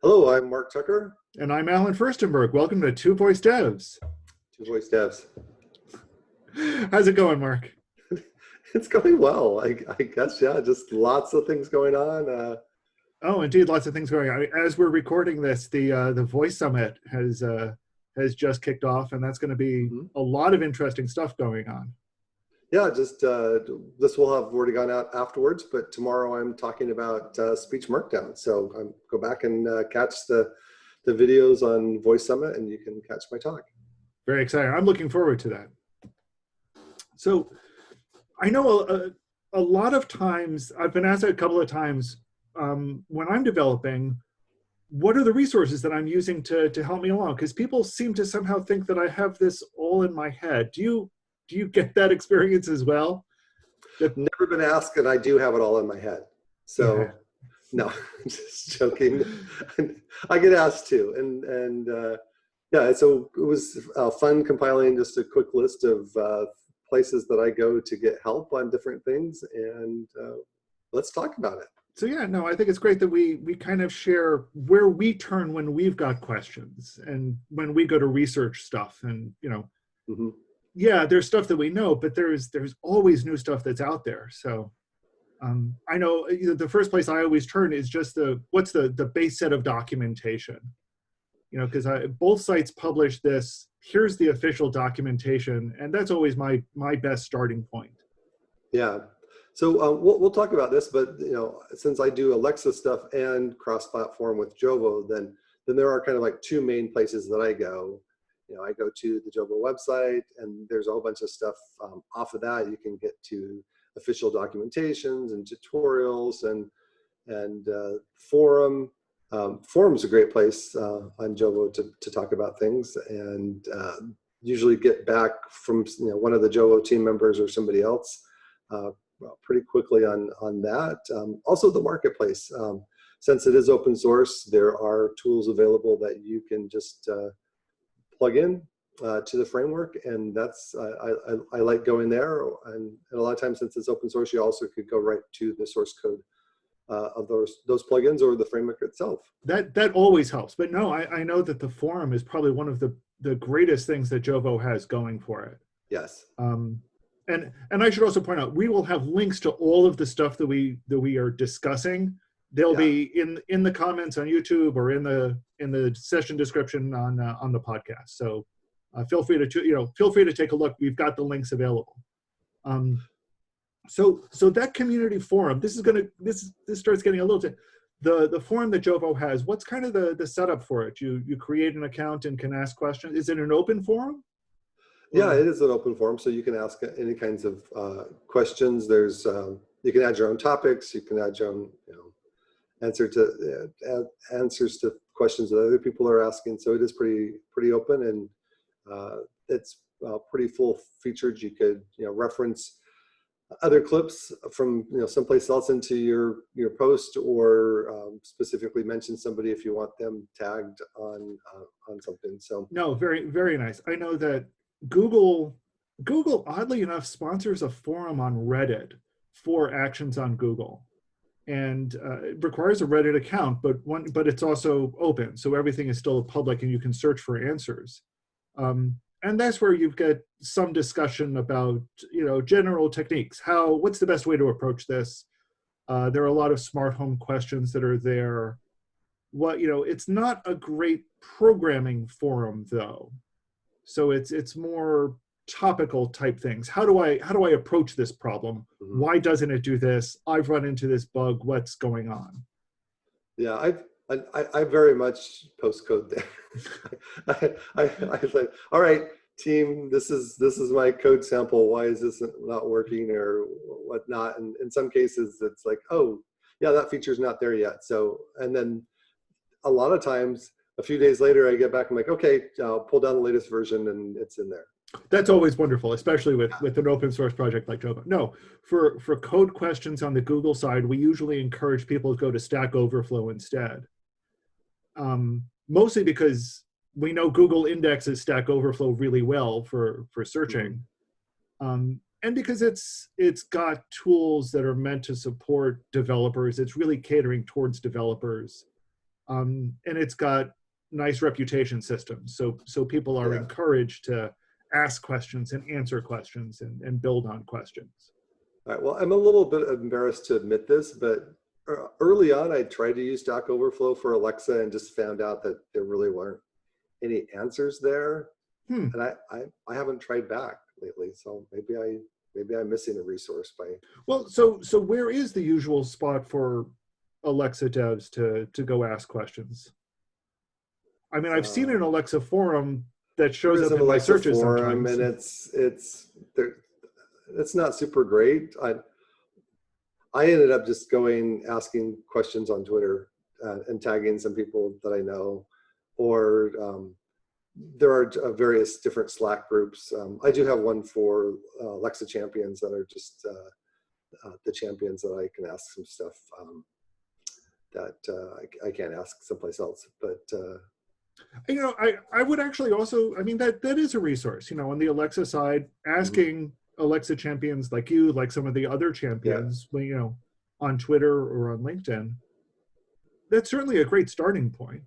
Hello, I'm Mark Tucker. And I'm Alan Furstenberg. Welcome to Two Voice Devs. Two Voice Devs. How's it going, Mark? It's going well. I guess, yeah, just lots of things going on. Oh, indeed, lots of things going on. As we're recording this, the Voice Summit has just kicked off, and that's going to be a lot of interesting stuff going on. Yeah, just this will have already gone out afterwards, but tomorrow I'm talking about speech markdown. So go back and catch the videos on Voice Summit, and you can catch my talk. Very exciting. I'm looking forward to that. So I know a lot of times, I've been asked a couple of times, when I'm developing, what are the resources that I'm using to help me along? Because people seem to somehow think that I have this all in my head. Do you get that experience as well? Never been asked, and I do have it all in my head. So yeah. No, just joking. I get asked too, and yeah. So it was fun compiling just a quick list of places that I go to get help on different things, and let's talk about it. So yeah, no, I think it's great that we kind of share where we turn when we've got questions and when we go to research stuff, and yeah, there's stuff that we know, but there's always new stuff that's out there. So I know the first place I always turn is just what's the base set of documentation, because both sites publish this. Here's the official documentation, and that's always my best starting point. Yeah. So we'll talk about this, but since I do Alexa stuff and cross-platform with Jovo, then there are kind of like two main places that I go. I go to the Jovo website, and there's a whole bunch of stuff off of that. You can get to official documentations and tutorials and forum. Forum's a great place on Jovo to talk about things, and usually get back from one of the Jovo team members or somebody else pretty quickly on that. Also the marketplace. Since it is open source, there are tools available that you can just plug in to the framework, and that's I like going there. And a lot of times, since it's open source, you also could go right to the source code of those plugins or the framework itself. That always helps. But no, I know that the forum is probably one of the greatest things that Jovo has going for it. Yes. And I should also point out, we will have links to all of the stuff that we are discussing. They'll be in the comments on YouTube or in the session description on the podcast. So feel free to take a look. We've got the links available. So that community forum, this starts getting a little bit, the forum that Jovo has. What's kind of the setup for it? You create an account and can ask questions. Is it an open forum? Yeah, it is an open forum, so you can ask any kinds of questions. There's you can add your own topics. You can add your own answers to questions that other people are asking. So it is pretty open, and it's pretty full featured. You could reference other clips from someplace else into your post, or specifically mention somebody if you want them tagged on something. So no, very, very nice. I know that Google, oddly enough, sponsors a forum on Reddit for actions on Google, and it requires a Reddit account, but it's also open, so everything is still public, and you can search for answers. And that's where you get some discussion about general techniques. What's the best way to approach this? There are a lot of smart home questions that are there. It's not a great programming forum though. So it's more topical type things. How do I approach this problem? Why doesn't it do this? I've run into this bug. What's going on? Yeah, I very much post code there. I like, all right, team, this is my code sample. Why is this not working or whatnot? And in some cases, it's like, oh, yeah, that feature's not there yet. So, and then a lot of times, a few days later, I get back, I'm like, okay, I'll pull down the latest version, and it's in there. That's always wonderful, especially with an open source project like Jovo. No, for code questions on the Google side, we usually encourage people to go to Stack Overflow instead. Mostly because we know Google indexes Stack Overflow really well for searching. And because it's got tools that are meant to support developers. It's really catering towards developers. And it's got nice reputation systems. So people are Yeah. encouraged to ask questions and answer questions and build on questions. All right. Well, I'm a little bit embarrassed to admit this, but early on, I tried to use Stack Overflow for Alexa and just found out that there really weren't any answers there. And I haven't tried back lately, so maybe I'm missing a resource by. Well, so where is the usual spot for Alexa devs to go ask questions? I mean, I've seen an Alexa forum that shows up in my searches forum, sometimes. and it's there. It's not super great. I ended up just asking questions on Twitter and tagging some people that I know, or there are various different Slack groups. I do have one for Alexa champions that are just the champions that I can ask some stuff that I can't ask someplace else. But You know, I would actually also, I mean, that is a resource, you know, on the Alexa side, asking Alexa champions like you, like some of the other champions, you know, on Twitter or on LinkedIn. That's certainly a great starting point.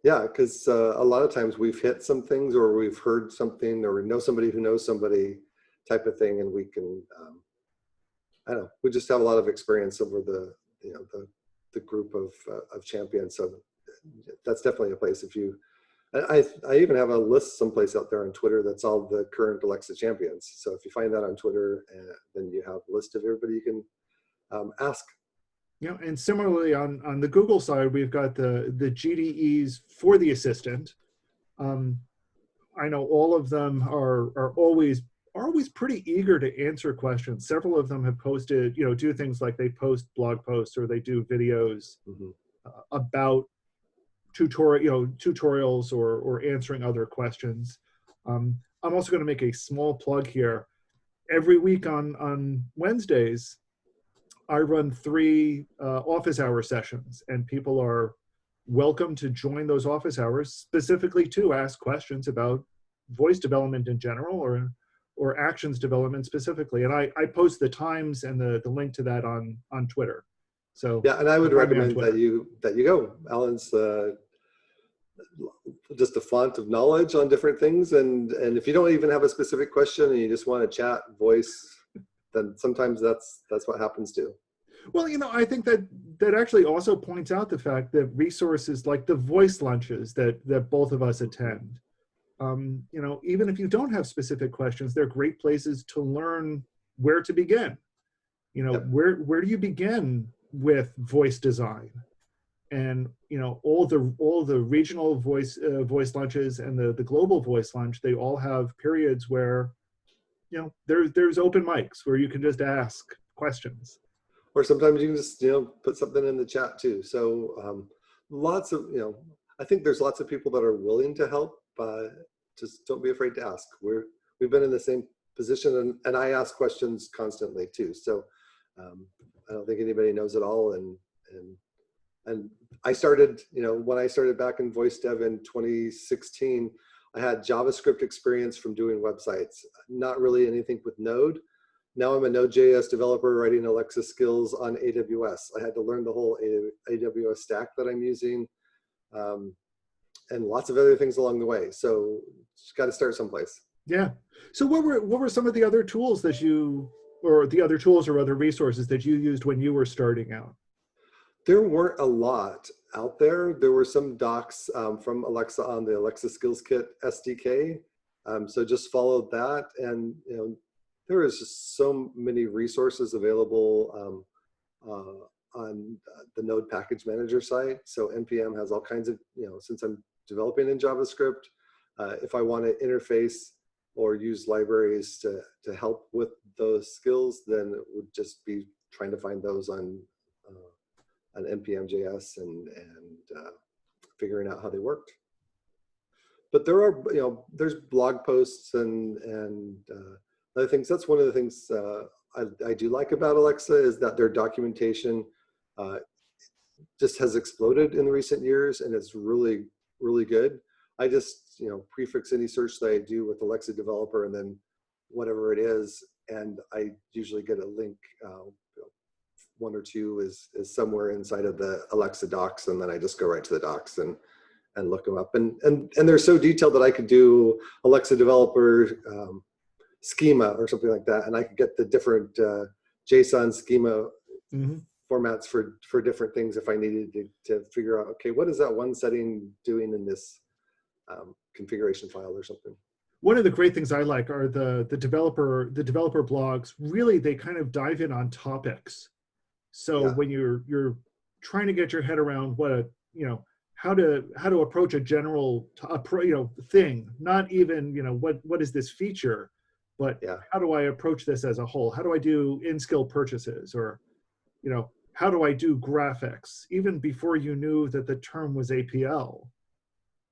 Yeah, because a lot of times we've hit some things, or we've heard something, or we know somebody who knows somebody, type of thing, and we can, I don't know, we just have a lot of experience over the group of champions. So that's definitely a place. If you, I even have a list someplace out there on Twitter that's all the current Alexa champions. So if you find that on Twitter, then you have a list of everybody you can ask. You know, and similarly on the Google side, we've got the GDEs for the assistant. I know all of them are always pretty eager to answer questions. Several of them have posted, you know, do things like they post blog posts or they do videos about tutorials or answering other questions. I'm also going to make a small plug here. Every week on Wednesdays, I run 3 office hour sessions, and people are welcome to join those office hours specifically to ask questions about voice development in general or actions development specifically. And I post the times and the link to that on Twitter. So yeah, and I would recommend that you go. Alan's just a font of knowledge on different things, and if you don't even have a specific question and you just want to chat voice, then sometimes that's what happens too. Well, you know, I think that actually also points out the fact that resources like the voice lunches that both of us attend, you know, even if you don't have specific questions, they're great places to learn where to begin. You know, where do you begin with voice design? And you know, all the regional voice lunches and the global voice lunch, they all have periods where, you know, there's open mics where you can just ask questions. Or sometimes you can just, put something in the chat too. So lots of, I think there's lots of people that are willing to help. Just don't be afraid to ask. We've been in the same position, and I ask questions constantly too. So I don't think anybody knows it all. And I started, when I started back in voice dev in 2016, I had JavaScript experience from doing websites, not really anything with Node. Now I'm a Node.js developer writing Alexa skills on AWS. I had to learn the whole AWS stack that I'm using, and lots of other things along the way. So just got to start someplace. Yeah. So what were some of the other tools that or other resources that you used when you were starting out? There weren't a lot out there. There were some docs from Alexa on the Alexa Skills Kit SDK. So just followed that, and there is just so many resources available on the Node Package Manager site. So NPM has all kinds of, since I'm developing in JavaScript, if I want to interface or use libraries to help with those skills, then it would just be trying to find those on NPM.js and figuring out how they worked. But there are, there's blog posts and other things. That's one of the things I do like about Alexa, is that their documentation just has exploded in the recent years, and it's really, really good. I just, prefix any search that I do with Alexa Developer and then whatever it is, and I usually get a link one or two is somewhere inside of the Alexa docs, and then I just go right to the docs and look them up. And they're so detailed that I could do Alexa developer schema or something like that, and I could get the different JSON schema formats for different things if I needed to figure out, okay, what is that one setting doing in this configuration file or something. One of the great things I like are the developer blogs. Really, they kind of dive in on topics. So when you're trying to get your head around what how to approach a general thing, not even what is this feature, but how do I approach this as a whole? How do I do in-skill purchases, or how do I do graphics? Even before you knew that the term was APL,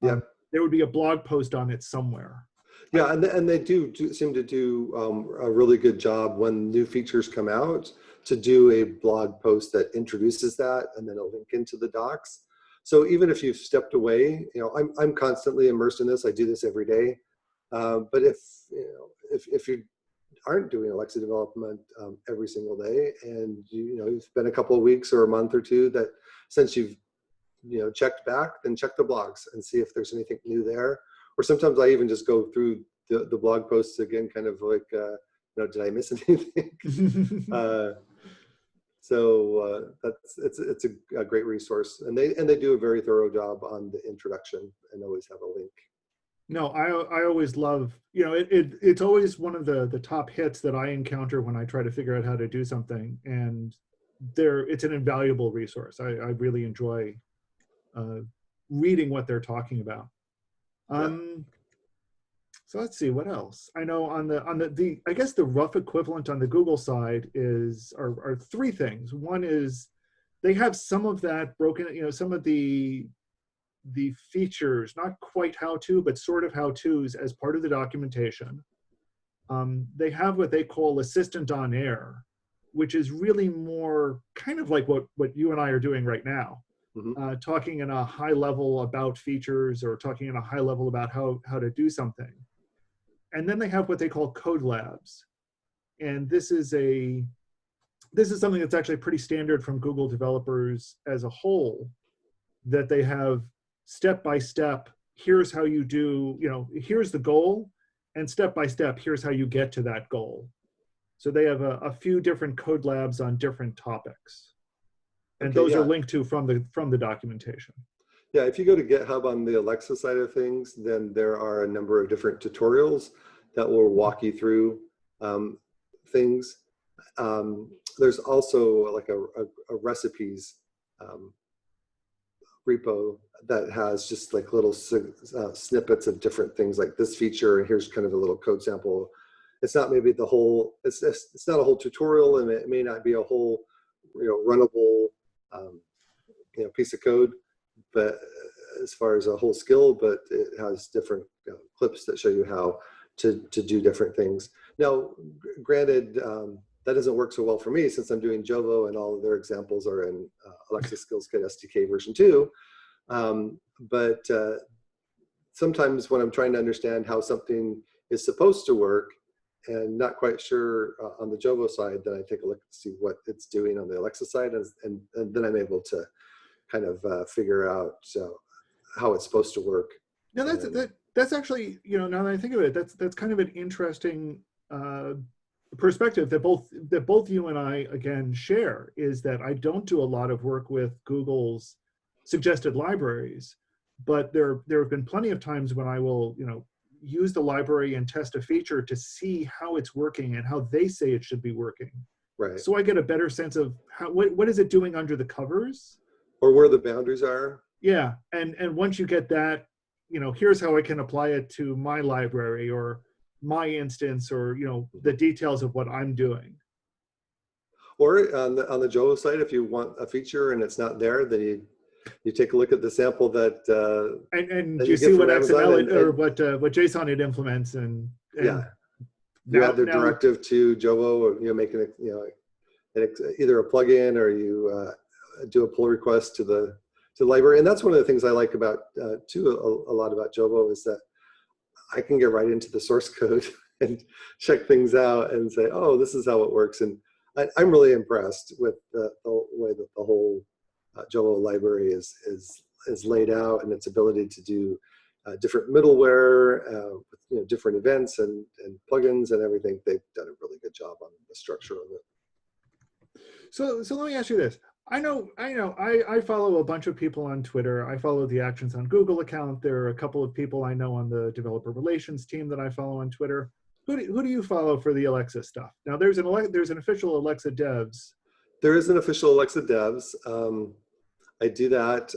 there would be a blog post on it somewhere. Yeah, and they do seem to do a really good job when new features come out to do a blog post that introduces that and then a link into the docs. So even if you've stepped away, I'm constantly immersed in this. I do this every day. But if you aren't doing Alexa development every single day, and you've been a couple of weeks or a month or two that since you've checked back, then check the blogs and see if there's anything new there. Or sometimes I even just go through the blog posts again, kind of like, did I miss anything? So it's a great resource, and they do a very thorough job on the introduction and always have a link. No, I always love, it's always one of the top hits that I encounter when I try to figure out how to do something, and it's an invaluable resource. I really enjoy reading what they're talking about. So let's see what else. I know on the I guess the rough equivalent on the Google side are three things. One is they have some of that broken, some of the features, not quite how-to, but sort of how-tos as part of the documentation. They have what they call Assistant on Air, which is really more kind of like what you and I are doing right now. Talking in a high level about features, or talking in a high level about how to do something. And then they have what they call code labs. And this is something that's actually pretty standard from Google developers as a whole, that they have step by step, here's how you do, here's the goal, and step by step, here's how you get to that goal. So they have a few different code labs on different topics. And those are linked to from the documentation. Yeah, if you go to GitHub on the Alexa side of things, then there are a number of different tutorials that will walk you through things. There's also like a recipes repo that has just like little snippets of different things, like this feature, and here's kind of a little code sample. It's not maybe the whole, it's not a whole tutorial, and it may not be a whole runnable piece of code, but as far as a whole skill, but it has different clips that show you how to do different things. Now, granted, that doesn't work so well for me since I'm doing Jovo and all of their examples are in Alexa Skills Kit SDK version 2. But sometimes when I'm trying to understand how something is supposed to work and not quite sure on the Jovo side, then I take a look to see what it's doing on the Alexa side, and then I'm able to kind of figure out how it's supposed to work. No, that's actually, now that I think of it, that's kind of an interesting perspective that both you and I again share, is that I don't do a lot of work with Google's suggested libraries, but there have been plenty of times when I will use the library and test a feature to see how it's working and how they say it should be working. Right. So I get a better sense of what is it doing under the covers, or where the boundaries are. Yeah, and once you get that, here's how I can apply it to my library or my instance, or the details of what I'm doing. Or on the Jovo side, if you want a feature and it's not there, then you take a look at the sample that and that you see what XML or what JSON it implements, and yeah, you add the directive to Jovo, or making it either a plugin or you do a pull request to the library. And that's one of the things I like about too a lot about Jovo, is that I can get right into the source code and check things out and say, oh, this is how it works. And I'm really impressed with the way that the whole Jovo library is laid out, and its ability to do different middleware, with, different events and plugins and everything. They've done a really good job on the structure of it. So let me ask you this. I follow a bunch of people on Twitter. I follow the Actions on Google account. There are a couple of people I know on the developer relations team that I follow on Twitter. Who do you follow for the Alexa stuff? Now there's an official Alexa devs. There is an official Alexa devs. I do that.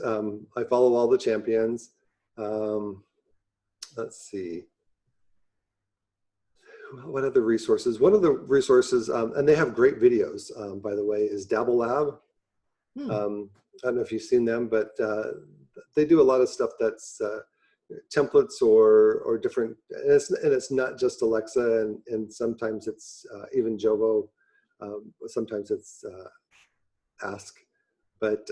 I follow all the champions. Let's see. What other resources? One of the resources, and they have great videos, by the way, is Dabble Lab. I don't know if you've seen them, but they do a lot of stuff that's templates or different, and it's not just Alexa, and sometimes it's even Jovo, sometimes it's Ask, but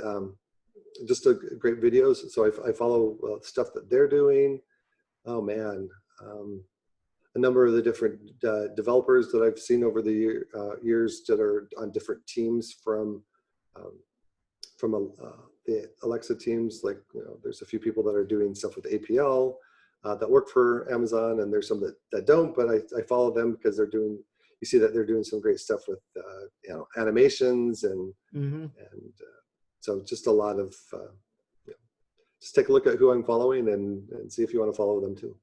just great videos. So I follow stuff that they're doing. Oh man, a number of the different developers that I've seen over the years that are on different teams from the Alexa teams. Like, there's a few people that are doing stuff with APL that work for Amazon, and there's some that don't, but I follow them because you see that they're doing some great stuff with animations and so just a lot of just take a look at who I'm following and see if you want to follow them too.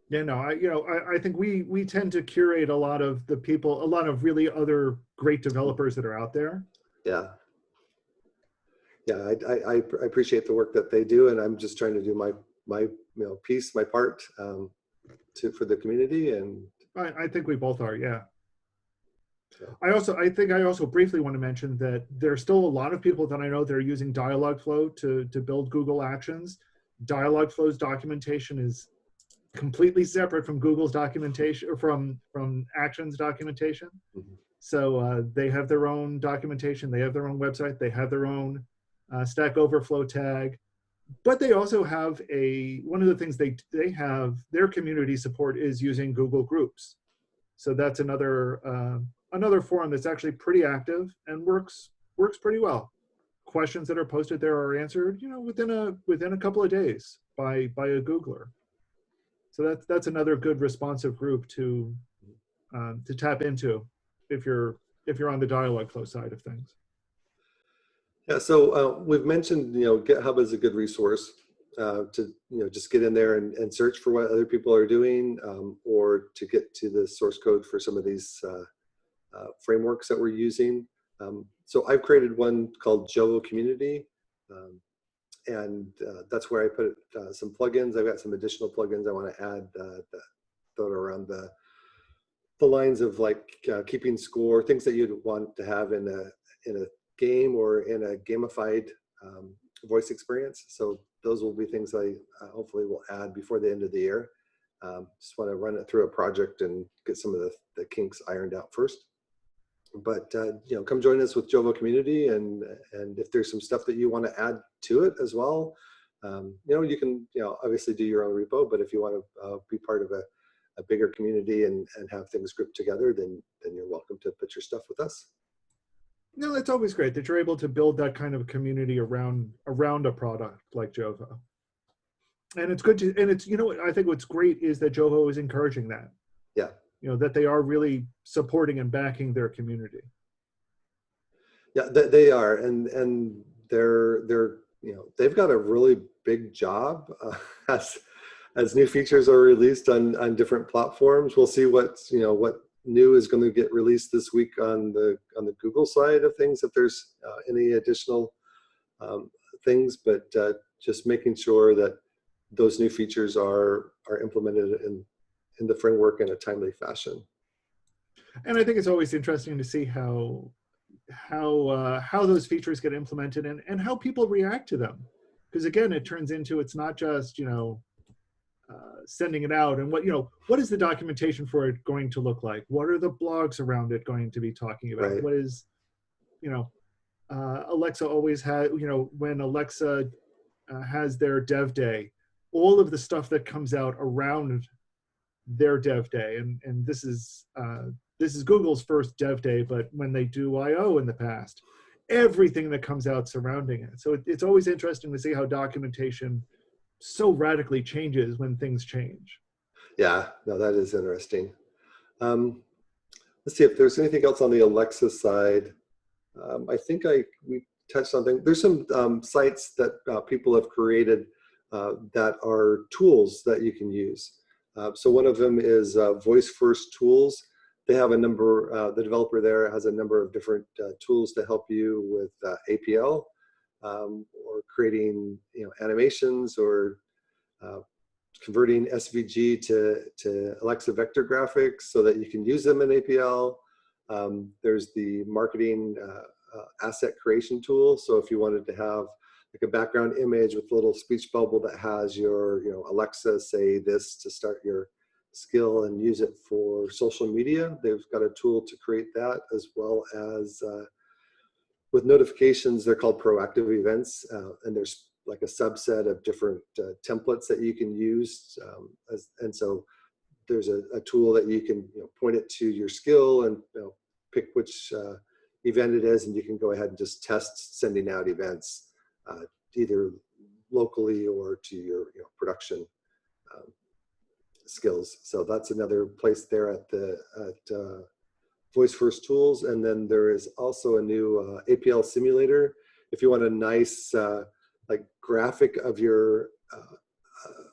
Yeah, no, I think we tend to curate a lot of the people, a lot of really other great developers that are out there. Yeah. Yeah, I appreciate the work that they do, and I'm just trying to do my piece, my part for the community. And I think we both are, yeah. I think I also briefly want to mention that there's still a lot of people that I know that are using Dialogflow to build Google Actions. Dialogflow's documentation is completely separate from Google's documentation, or from Actions documentation. So they have their own documentation, they have their own website, they have their own Stack Overflow tag, but they also have one of the things they have, their community support is using Google Groups. So that's another forum that's actually pretty active and works pretty well. Questions that are posted there are answered, within a couple of days by a Googler. So that's another good responsive group to tap into if you're on the Dialogflow side of things. Yeah, so we've mentioned GitHub is a good resource to just get in there and search for what other people are doing, or to get to the source code for some of these frameworks that we're using. So I've created one called Jovo Community, and that's where I put some plugins. I've got some additional plugins I want to add that are around the lines of like keeping score, things that you'd want to have in a game or in a gamified voice experience. So those will be things I hopefully will add before the end of the year. Just want to run it through a project and get some of the kinks ironed out first. But come join us with Jovo Community, and if there's some stuff that you want to add to it as well, you can obviously do your own repo. But if you want to be part of a bigger community and have things grouped together, then you're welcome to put your stuff with us. No, it's always great that you're able to build that kind of community around a product like Jovo. And it's good to, and it's, I think what's great is that Jovo is encouraging that. Yeah. That they are really supporting and backing their community. Yeah, they are, and they're they've got a really big job as new features are released on different platforms. We'll see what new is going to get released this week on the Google side of things, if there's any additional things, but just making sure that those new features are implemented in the framework in a timely fashion. And I think it's always interesting to see how those features get implemented and how people react to them, because again, it turns into, it's not just sending it out and what is the documentation for it going to look like? What are the blogs around it going to be talking about? Right. What is Alexa always had, when Alexa has their dev day, all of the stuff that comes out around their dev day, and this is this is Google's first dev day, but when they do I/O in the past, everything that comes out surrounding it. So it's always interesting to see how documentation so radically changes when things change. Yeah, no, that is interesting. Let's see if there's anything else on the Alexa side. I think we touched on things. There's some sites that people have created that are tools that you can use. So one of them is Voice First Tools. They have a number, the developer there has a number of different tools to help you with APL or creating animations or converting SVG to Alexa vector graphics so that you can use them in APL. There's the marketing asset creation tool. So if you wanted to have like a background image with a little speech bubble that has your, Alexa say this to start your skill and use it for social media, they've got a tool to create that, as well as with notifications, they're called proactive events. And there's like a subset of different templates that you can use. And so there's a tool that you can point it to your skill and pick which event it is, and you can go ahead and just test sending out events either locally or to your production skills. So that's another place there at Voice First Tools. And then there is also a new APL simulator. If you want a nice like graphic of your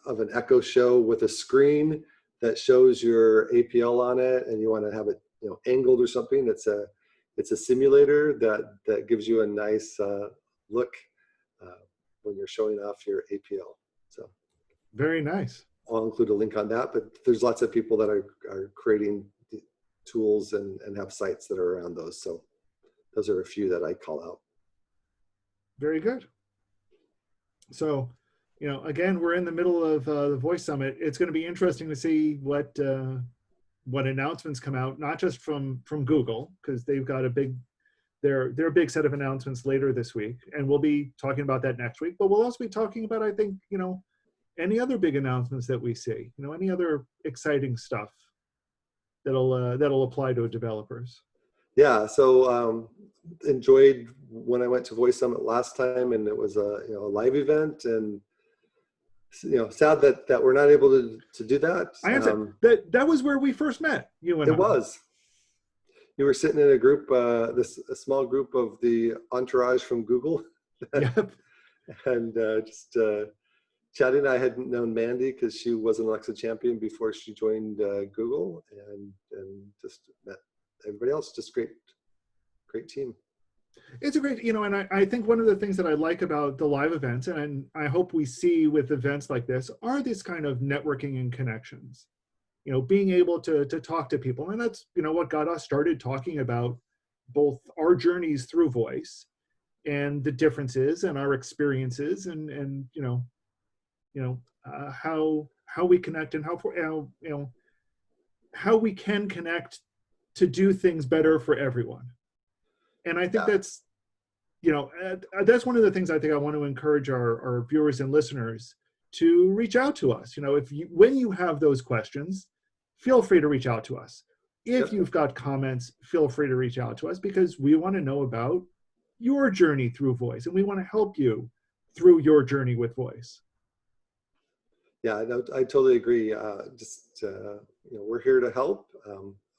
of an Echo Show with a screen that shows your APL on it, and you want to have it angled or something, it's a simulator that gives you a nice look when you're showing off your APL. So very nice. I'll include a link on that, but there's lots of people that are creating tools and have sites that are around those. So those are a few that I call out. Very good. So, again, we're in the middle of the Voice Summit. It's going to be interesting to see what announcements come out, not just from Google, because they've got their big set of announcements later this week, and we'll be talking about that next week. But we'll also be talking about, I think, any other big announcements that we see, any other exciting stuff that'll apply to developers. Yeah, so enjoyed when I went to Voice Summit last time, and it was a live event, and sad that we're not able to do that. I understand. That was where we first met, you and I. It was. You were sitting in a group, a small group of the entourage from Google, Yep. and just chatting. I hadn't known Mandy because she was an Alexa champion before she joined Google, and just met everybody else. Just great team. It's a great, and I think one of the things that I like about the live events, and I hope we see with events like this, are these kind of networking and connections. Being able to talk to people. And that's, what got us started talking about both our journeys through voice and the differences and our experiences and how we connect and how we can connect to do things better for everyone. And I think that's one of the things I think I want to encourage our viewers and listeners to reach out to us. When you have those questions, feel free to reach out to us. If you've got comments, feel free to reach out to us, because we want to know about your journey through voice, and we want to help you through your journey with voice. Yeah, I totally agree. We're here to help.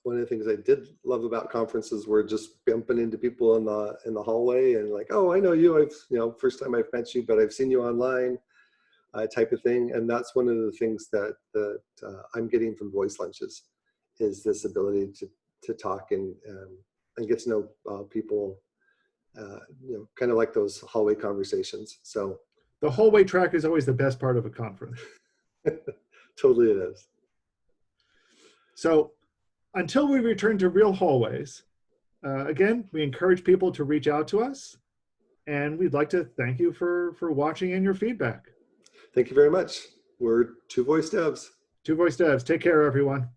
One of the things I did love about conferences were just bumping into people in the hallway and like, oh, I know you. First time I've met you, but I've seen you online, type of thing. And that's one of the things that I'm getting from Voice Lunches, is this ability to talk and get to know people, kind of like those hallway conversations. So the hallway track is always the best part of a conference. Totally it is. So until we return to real hallways, again, we encourage people to reach out to us, and we'd like to thank you for watching and your feedback. Thank you very much. We're Two Voice Devs. Two Voice Devs. Take care, everyone.